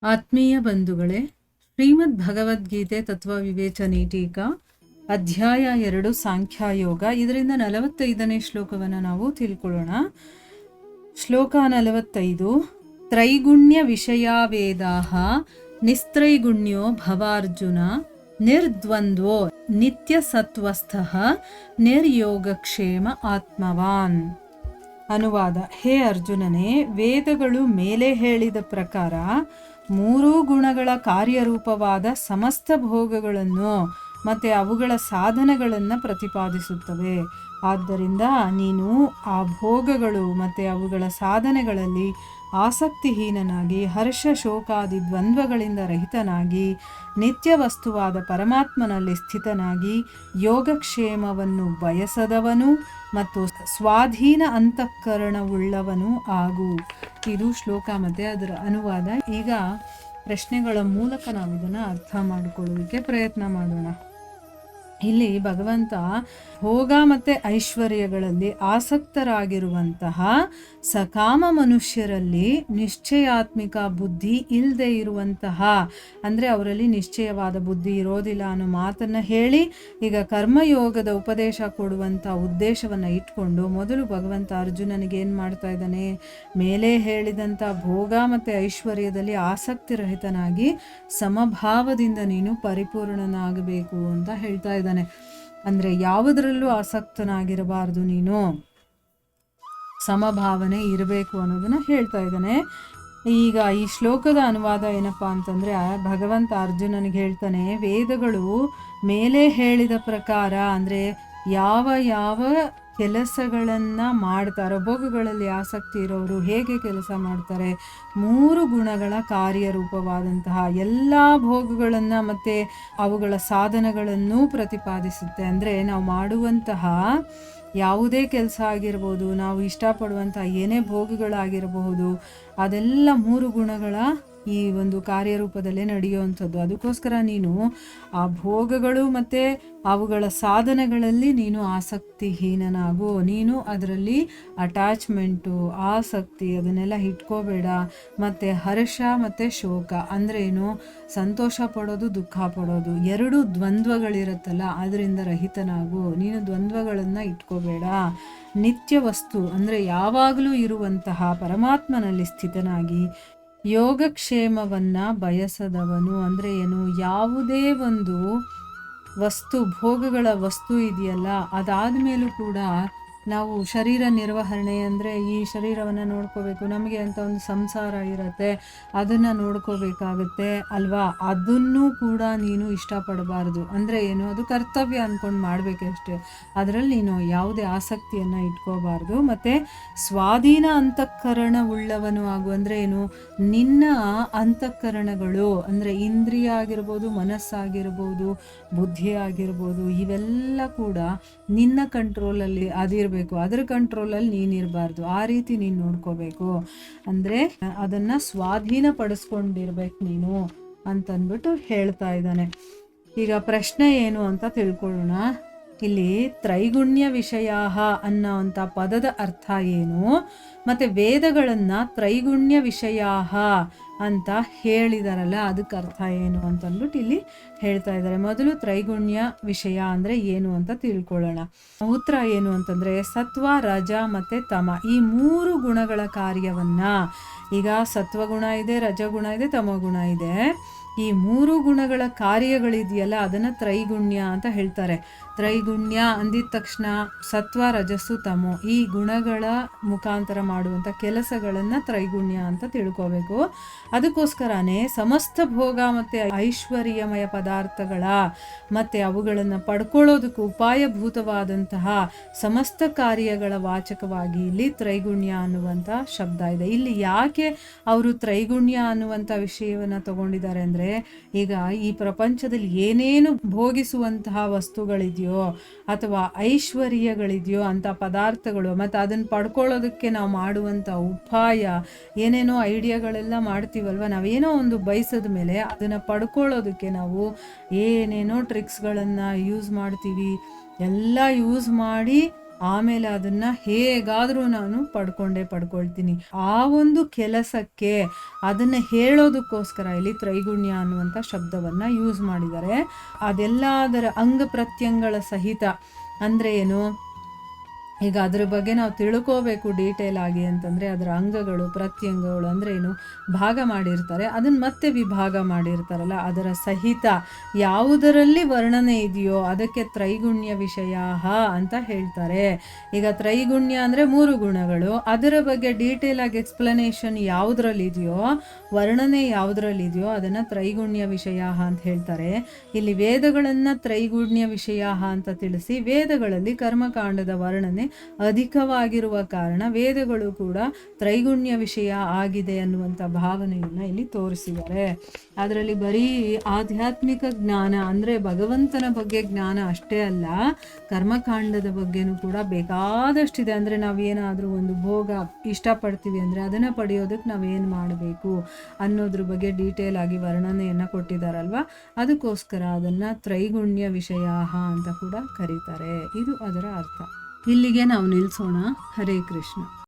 ಆತ್ಮೀಯ ಬಂಧುಗಳೇ, ಶ್ರೀಮದ್ ಭಗವದ್ಗೀತೆ ತತ್ವ ವಿವೇಚನೆ ಟೀಕಾ ಅಧ್ಯಾಯ 2 ಸಾಂಖ್ಯಯೋಗ. ಇದರಿಂದ 45ನೇ ಶ್ಲೋಕವನ್ನು ನಾವು ತಿಳ್ಕೊಳ್ಳೋಣ. ಶ್ಲೋಕ 45. ತ್ರೈಗುಣ್ಯ ವಿಷಯಾ ವೇದಾಃ ನಿಸ್ತ್ರೈಗುಣ್ಯೋ ಭವಾರ್ಜುನ ನಿರ್ದ್ವಂದ್ವೋ ನಿತ್ಯ ಸತ್ವಸ್ಥಃ ನಿರ್ಯೋಗಕ್ಷೇಮ ಆತ್ಮವಾನ್. ಅನುವಾದ: ಹೇ ಅರ್ಜುನನೇ, ವೇದಗಳು ಮೇಲೆ ಹೇಳಿದ ಪ್ರಕಾರ ಮೂರೂ ಗುಣಗಳ ಕಾರ್ಯರೂಪವಾದ ಸಮಸ್ತ ಭೋಗಗಳನ್ನು ಮತ್ತು ಅವುಗಳ ಸಾಧನಗಳನ್ನು ಪ್ರತಿಪಾದಿಸುತ್ತವೆ. ಆದ್ದರಿಂದ ನೀನು ಆ ಭೋಗಗಳು ಮತ್ತು ಅವುಗಳ ಸಾಧನೆಗಳಲ್ಲಿ ಆಸಕ್ತಿಹೀನನಾಗಿ ಹರ್ಷ ಶೋಕಾದಿ ದ್ವಂದ್ವಗಳಿಂದ ರಹಿತನಾಗಿ ನಿತ್ಯ ವಸ್ತುವಾದ ಪರಮಾತ್ಮನಲ್ಲಿ ಸ್ಥಿತನಾಗಿ ಯೋಗಕ್ಷೇಮವನ್ನು ಬಯಸದವನು ಮತ್ತು ಸ್ವಾಧೀನ ಅಂತಃಕರಣವುಳ್ಳವನು ಆಗು. ಇದು ಶ್ಲೋಕ ಮತ್ತು ಅದರ ಅನುವಾದ. ಈಗ ಪ್ರಶ್ನೆಗಳ ಮೂಲಕ ನಾವು ಇದನ್ನು ಅರ್ಥ ಮಾಡಿಕೊಳ್ಳೋದಕ್ಕೆ ಪ್ರಯತ್ನ ಮಾಡೋಣ. ಇಲ್ಲಿ ಭಗವಂತ ಭೋಗ ಮತ್ತು ಐಶ್ವರ್ಯಗಳಲ್ಲಿ ಆಸಕ್ತರಾಗಿರುವಂತಹ ಸಕಾಮ ಮನುಷ್ಯರಲ್ಲಿ ನಿಶ್ಚಯಾತ್ಮಿಕ ಬುದ್ಧಿ ಇಲ್ಲದೆ ಇರುವಂತಹ, ಅಂದರೆ ಅವರಲ್ಲಿ ನಿಶ್ಚಯವಾದ ಬುದ್ಧಿ ಇರೋದಿಲ್ಲ ಅನ್ನೋ ಮಾತನ್ನು ಹೇಳಿ ಈಗ ಕರ್ಮಯೋಗದ ಉಪದೇಶ ಕೊಡುವಂಥ ಉದ್ದೇಶವನ್ನು ಇಟ್ಕೊಂಡು ಮೊದಲು ಭಗವಂತ ಅರ್ಜುನನಿಗೆ ಏನು ಮಾಡ್ತಾ ಇದ್ದಾನೆ, ಮೇಲೆ ಹೇಳಿದಂಥ ಭೋಗ ಮತ್ತು ಐಶ್ವರ್ಯದಲ್ಲಿ ಆಸಕ್ತಿರಹಿತನಾಗಿ ಸಮಭಾವದಿಂದ ನೀನು ಪರಿಪೂರ್ಣನಾಗಬೇಕು ಅಂತ ಹೇಳ್ತಾ ಇದ್ದಾನೆ. ಅಂದರೆ ಯಾವುದರಲ್ಲೂ ಆಸಕ್ತನಾಗಿರಬಾರ್ದು, ನೀನು ಸಮಭಾವನೆ ಇರಬೇಕು ಅನ್ನೋದನ್ನ ಹೇಳ್ತಾ ಇದ್ದಾನೆ. ಈಗ ಈ ಶ್ಲೋಕದ ಅನುವಾದ ಏನಪ್ಪ ಅಂತಂದರೆ, ಭಗವಂತ ಅರ್ಜುನನಿಗೆ ಹೇಳ್ತಾನೆ, ವೇದಗಳು ಮೇಲೆ ಹೇಳಿದ ಪ್ರಕಾರ ಅಂದರೆ ಯಾವ ಯಾವ ಕೆಲಸಗಳನ್ನು ಮಾಡ್ತಾರೋ, ಭೋಗಗಳಲ್ಲಿ ಆಸಕ್ತಿ ಇರೋರು ಹೇಗೆ ಕೆಲಸ ಮಾಡ್ತಾರೆ, ಮೂರು ಗುಣಗಳ ಕಾರ್ಯರೂಪವಾದಂತಹ ಎಲ್ಲ ಭೋಗಗಳನ್ನು ಮತ್ತು ಅವುಗಳ ಸಾಧನಗಳನ್ನು ಪ್ರತಿಪಾದಿಸುತ್ತೆ. ಅಂದರೆ ನಾವು ಮಾಡುವಂತಹ ಯಾವುದೇ ಕೆಲಸ ಆಗಿರ್ಬೋದು, ನಾವು ಇಷ್ಟಪಡುವಂತಹ ಏನೇ ಭೋಗಗಳಾಗಿರಬಹುದು, ಅದೆಲ್ಲ ಮೂರು ಗುಣಗಳ ಈ ಒಂದು ಕಾರ್ಯರೂಪದಲ್ಲೇ ನಡೆಯುವಂಥದ್ದು. ಅದಕ್ಕೋಸ್ಕರ ನೀನು ಆ ಭೋಗಗಳು ಮತ್ತು ಅವುಗಳ ಸಾಧನೆಗಳಲ್ಲಿ ನೀನು ಆಸಕ್ತಿಹೀನನಾಗು. ನೀನು ಅದರಲ್ಲಿ ಅಟ್ಯಾಚ್ಮೆಂಟು, ಆಸಕ್ತಿ ಅದನ್ನೆಲ್ಲ ಇಟ್ಕೋಬೇಡ. ಮತ್ತು ಹರ್ಷ ಮತ್ತು ಶೋಕ ಅಂದರೆ ಏನು, ಸಂತೋಷ ಪಡೋದು, ದುಃಖ ಪಡೋದು, ಎರಡು ದ್ವಂದ್ವಗಳಿರುತ್ತಲ್ಲ, ಅದರಿಂದ ರಹಿತನಾಗು. ನೀನು ದ್ವಂದ್ವಗಳನ್ನು ಇಟ್ಕೋಬೇಡ. ನಿತ್ಯ ವಸ್ತು ಅಂದರೆ ಯಾವಾಗಲೂ ಇರುವಂತಹ ಪರಮಾತ್ಮನಲ್ಲಿ ಸ್ಥಿತನಾಗಿ ಯೋಗಕ್ಷೇಮವನ್ನು ಬಯಸದವನು. ಅಂದರೆ ಏನು, ಯಾವುದೇ ಒಂದು ವಸ್ತು, ಭೋಗಗಳ ವಸ್ತು ಇದೆಯಲ್ಲ, ಅದಾದ ಮೇಲೂ ಕೂಡ ನಾವು ಶರೀರ ನಿರ್ವಹಣೆ ಅಂದರೆ ಈ ಶರೀರವನ್ನು ನೋಡ್ಕೋಬೇಕು, ನಮಗೆ ಅಂತ ಒಂದು ಸಂಸಾರ ಇರುತ್ತೆ, ಅದನ್ನು ನೋಡ್ಕೋಬೇಕಾಗುತ್ತೆ ಅಲ್ವಾ. ಅದನ್ನು ಕೂಡ ನೀನು ಇಷ್ಟಪಡಬಾರ್ದು. ಅಂದರೆ ಏನು, ಅದು ಕರ್ತವ್ಯ ಅಂದ್ಕೊಂಡು ಮಾಡಬೇಕಷ್ಟೇ. ಅದರಲ್ಲಿ ನೀನು ಯಾವುದೇ ಆಸಕ್ತಿಯನ್ನು ಇಟ್ಕೋಬಾರ್ದು. ಮತ್ತು ಸ್ವಾಧೀನ ಅಂತಃಕರಣವುಳ್ಳವನು ಆಗು. ಅಂದರೆ ಏನು, ನಿನ್ನ ಅಂತಃಕರಣಗಳು ಅಂದರೆ ಇಂದ್ರಿಯ ಆಗಿರ್ಬೋದು, ಮನಸ್ಸಾಗಿರ್ಬೋದು, ಬುದ್ಧಿ ಆಗಿರ್ಬೋದು, ಇವೆಲ್ಲ ಕೂಡ ನಿನ್ನ ಕಂಟ್ರೋಲಲ್ಲಿ ಅದಿರಬೇಕು. ಅದರ ಕಂಟ್ರೋಲಲ್ಲಿ ನೀನಿರಬಾರ್ದು. ಆ ರೀತಿ ನೀನು ನೋಡ್ಕೋಬೇಕು. ಅಂದರೆ ಅದನ್ನು ಸ್ವಾಧೀನಪಡಿಸ್ಕೊಂಡಿರ್ಬೇಕು ನೀನು ಅಂತಂದ್ಬಿಟ್ಟು ಹೇಳ್ತಾ ಇದ್ದಾನೆ. ಈಗ ಪ್ರಶ್ನೆ ಏನು ಅಂತ ತಿಳ್ಕೊಳ್ಳೋಣ. ಇಲ್ಲಿ ತ್ರೈಗುಣ್ಯ ವಿಷಯ ಅನ್ನೋವಂಥ ಪದದ ಅರ್ಥ ಏನು, ಮತ್ತು ವೇದಗಳನ್ನು ತ್ರೈಗುಣ್ಯ ವಿಷಯ ಅಂತ ಹೇಳಿದಾರಲ್ಲ, ಅದಕ್ಕೆ ಅರ್ಥ ಏನು ಅಂತಂದ್ಬಿಟ್ಟು ಇಲ್ಲಿ ಹೇಳ್ತಾ ಇದ್ದಾರೆ. ಮೊದಲು ತ್ರೈಗುಣ್ಯ ವಿಷಯ ಅಂದರೆ ಏನು ಅಂತ ತಿಳ್ಕೊಳ್ಳೋಣ. ಉತ್ತರ ಏನು ಅಂತಂದರೆ, ಸತ್ವ, ರಜ ಮತ್ತು ತಮ, ಈ ಮೂರು ಗುಣಗಳ ಕಾರ್ಯವನ್ನು, ಈಗ ಸತ್ವಗುಣ ಇದೆ, ರಜಗುಣ ಇದೆ, ತಮಗುಣ ಇದೆ, ಈ ಮೂರು ಗುಣಗಳ ಕಾರ್ಯಗಳಿದೆಯಲ್ಲ ಅದನ್ನು ತ್ರೈಗುಣ್ಯ ಅಂತ ಹೇಳ್ತಾರೆ. ತ್ರೈಗುಣ್ಯ ಅಂದಿದ ತಕ್ಷಣ ಸತ್ವ, ರಜಸ್ಸು, ತಮೋ ಈ ಗುಣಗಳ ಮುಖಾಂತರ ಮಾಡುವಂಥ ಕೆಲಸಗಳನ್ನು ತ್ರೈಗುಣ್ಯ ಅಂತ ತಿಳ್ಕೋಬೇಕು. ಅದಕ್ಕೋಸ್ಕರನೇ ಸಮಸ್ತ ಭೋಗ ಮತ್ತು ಐಶ್ವರ್ಯಮಯ ಪದಾರ್ಥಗಳ ಮತ್ತು ಅವುಗಳನ್ನು ಪಡ್ಕೊಳ್ಳೋದಕ್ಕೆ ಉಪಾಯಭೂತವಾದಂತಹ ಸಮಸ್ತ ಕಾರ್ಯಗಳ ವಾಚಕವಾಗಿ ಇಲ್ಲಿ ತ್ರೈಗುಣ್ಯ ಅನ್ನುವಂಥ ಶಬ್ದ ಇದೆ. ಇಲ್ಲಿ ಯಾಕೆ ಅವರು ತ್ರೈಗುಣ್ಯ ಅನ್ನುವಂಥ ವಿಷಯವನ್ನು ತಗೊಂಡಿದ್ದಾರೆ ಅಂದರೆ, ಈಗ ಈ ಪ್ರಪಂಚದಲ್ಲಿ ಏನೇನು ಭೋಗಿಸುವಂತಹ ವಸ್ತುಗಳಿದೆಯೋ ಅಥವಾ ಐಶ್ವರ್ಯಗಳಿದೆಯೋ ಅಂಥ ಪದಾರ್ಥಗಳು, ಮತ್ತು ಅದನ್ನು ಪಡ್ಕೊಳ್ಳೋದಕ್ಕೆ ನಾವು ಮಾಡುವಂಥ ಉಪಾಯ, ಏನೇನೋ ಐಡಿಯಾಗಳೆಲ್ಲ ಮಾಡ್ತೀವಲ್ವ, ನಾವೇನೋ ಒಂದು ಬಯಸಿದ ಮೇಲೆ ಅದನ್ನು ಪಡ್ಕೊಳ್ಳೋದಕ್ಕೆ ನಾವು ಏನೇನೋ ಟ್ರಿಕ್ಸ್ಗಳನ್ನು ಯೂಸ್ ಮಾಡ್ತೀವಿ. ಎಲ್ಲ ಯೂಸ್ ಮಾಡಿ ಆಮೇಲೆ ಅದನ್ನು ಹೇಗಾದರೂ ನಾನು ಪಡ್ಕೊಳ್ತೀನಿ. ಆ ಒಂದು ಕೆಲಸಕ್ಕೆ ಅದನ್ನು ಹೇಳೋದಕ್ಕೋಸ್ಕರ ಇಲ್ಲಿ ತ್ರೈಗುಣ್ಯ ಅನ್ನುವಂಥ ಶಬ್ದವನ್ನು ಯೂಸ್ ಮಾಡಿದ್ದಾರೆ. ಅದೆಲ್ಲ ಅದರ ಅಂಗ ಪ್ರತ್ಯಂಗಗಳ ಸಹಿತ ಅಂದರೆ ಏನು, ಈಗ ಅದ್ರ ಬಗ್ಗೆ ನಾವು ತಿಳ್ಕೋಬೇಕು ಡೀಟೇಲ್ ಆಗಿ ಅಂತಂದರೆ ಅದರ ಅಂಗಗಳು ಪ್ರತ್ಯಂಗಗಳು ಅಂದರೆ ಏನು, ಭಾಗ ಮಾಡಿರ್ತಾರೆ, ಅದನ್ನು ಮತ್ತೆ ವಿಭಾಗ ಮಾಡಿರ್ತಾರಲ್ಲ, ಅದರ ಸಹಿತ ಯಾವುದರಲ್ಲಿ ವರ್ಣನೆ ಇದೆಯೋ ಅದಕ್ಕೆ ತ್ರೈಗುಣ್ಯ ವಿಷಯ ಅಂತ ಹೇಳ್ತಾರೆ. ಈಗ ತ್ರೈಗುಣ್ಯ ಅಂದರೆ 3 ಗುಣಗಳು, ಅದರ ಬಗ್ಗೆ ಡೀಟೇಲ್ ಆಗಿ ಎಕ್ಸ್ಪ್ಲನೇಷನ್ ಯಾವುದ್ರಲ್ಲಿದೆಯೋ, ವರ್ಣನೆ ಯಾವುದ್ರಲ್ಲಿದೆಯೋ ಅದನ್ನು ತ್ರೈಗುಣ್ಯ ವಿಷಯ ಅಂತ ಹೇಳ್ತಾರೆ. ಇಲ್ಲಿ ವೇದಗಳನ್ನು ತ್ರೈಗುಣ್ಯ ವಿಷಯ ಅಂತ ತಿಳಿಸಿ, ವೇದಗಳಲ್ಲಿ ಕರ್ಮಕಾಂಡದ ವರ್ಣನೆ ಅಧಿಕವಾಗಿರುವ ಕಾರಣ ವೇದಗಳು ಕೂಡ ತ್ರೈಗುಣ್ಯ ವಿಷಯ ಆಗಿದೆ ಅನ್ನುವಂಥ ಭಾವನೆಯನ್ನು ಇಲ್ಲಿ ತೋರಿಸಿದ್ದಾರೆ. ಅದರಲ್ಲಿ ಬರೀ ಆಧ್ಯಾತ್ಮಿಕ ಜ್ಞಾನ ಅಂದರೆ ಭಗವಂತನ ಬಗ್ಗೆ ಜ್ಞಾನ ಅಷ್ಟೇ ಅಲ್ಲ, ಕರ್ಮಕಾಂಡದ ಬಗ್ಗೆನೂ ಕೂಡ ಬೇಕಾದಷ್ಟಿದೆ. ಅಂದರೆ ನಾವೇನಾದರೂ ಒಂದು ಭೋಗ ಇಷ್ಟಪಡ್ತೀವಿ ಅಂದರೆ ಅದನ್ನು ಪಡೆಯೋದಕ್ಕೆ ನಾವೇನು ಮಾಡಬೇಕು ಅನ್ನೋದ್ರ ಬಗ್ಗೆ ಡೀಟೇಲ್ ಆಗಿ ವರ್ಣನೆಯನ್ನು ಕೊಟ್ಟಿದ್ದಾರಲ್ವ, ಅದಕ್ಕೋಸ್ಕರ ಅದನ್ನು ತ್ರೈಗುಣ್ಯ ವಿಷಯ ಅಂತ ಕೂಡ ಕರೀತಾರೆ. ಇದು ಅದರ ಅರ್ಥ. ಇಲ್ಲಿಗೆ ನಾವು ನಿಲ್ಲಿಸೋಣ. ಹರೇ ಕೃಷ್ಣ.